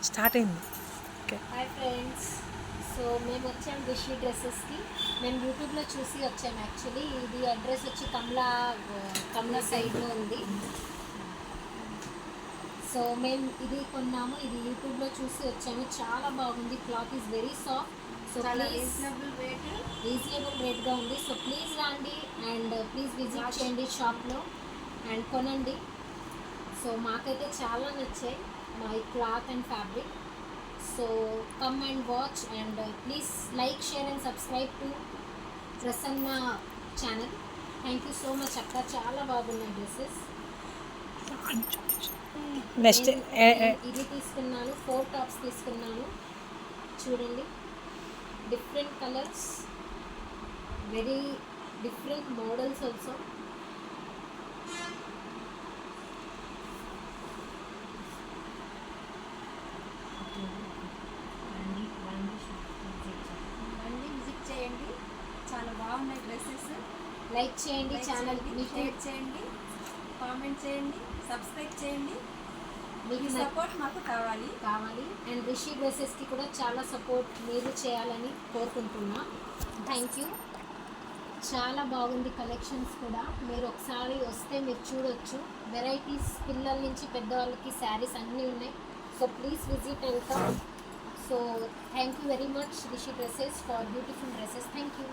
Start అయింది. Okay. Hi friends. So మేము వచ్చాం రిషి డ్రెస్సెస్కి. మేము యూట్యూబ్లో చూసి వచ్చాము. యాక్చువల్లీ ఇది అడ్రస్ వచ్చి కమలా సైడ్లో ఉంది. సో మేము ఇది కొన్నాము. ఇది యూట్యూబ్లో చూసి వచ్చాము. చాలా బాగుంది. Cloth is very soft. So reasonable రేట్గా ఉంది. సో ప్లీజ్ రండి అండ్ ప్లీజ్ విజిట్ చేయండి షాప్లో అండ్ కొనండి. సో మాకైతే చాలా నచ్చాయి మా ఈ cloth and fabric. So come and watch and please like, share and subscribe to Prasanna channel. Thank you so much akka, చాలా బాగున్నాయి డ్రెస్సెస్. నెక్స్ట్ ఇది తీసుకున్నాను, 4 టాప్స్ తీసుకున్నాను. చూడండి, different colours, very different models also. Visit చేయండి. చాలా బాగున్నాయి dresses. Like చేయండి, ఛానల్ షేర్ చేయండి, కామెంట్ చేయండి, సబ్స్క్రైబ్ చేయండి. మీకు సపోర్ట్ మాకు కావాలి. అండ్ రిషి డ్రెస్సెస్కి కూడా చాలా సపోర్ట్ మీరు చేయాలని కోరుకుంటున్నా. Thank you. చాలా బాగుంది కలెక్షన్స్ కూడా. మీరు ఒకసారి వస్తే మీరు చూడొచ్చు. వెరైటీస్ పిల్లల నుంచి పెద్దవాళ్ళకి శారీస్ అన్నీ ఉన్నాయి. So please visit and come. So thank you very much Rishi Dresses for beautiful dresses. Thank you.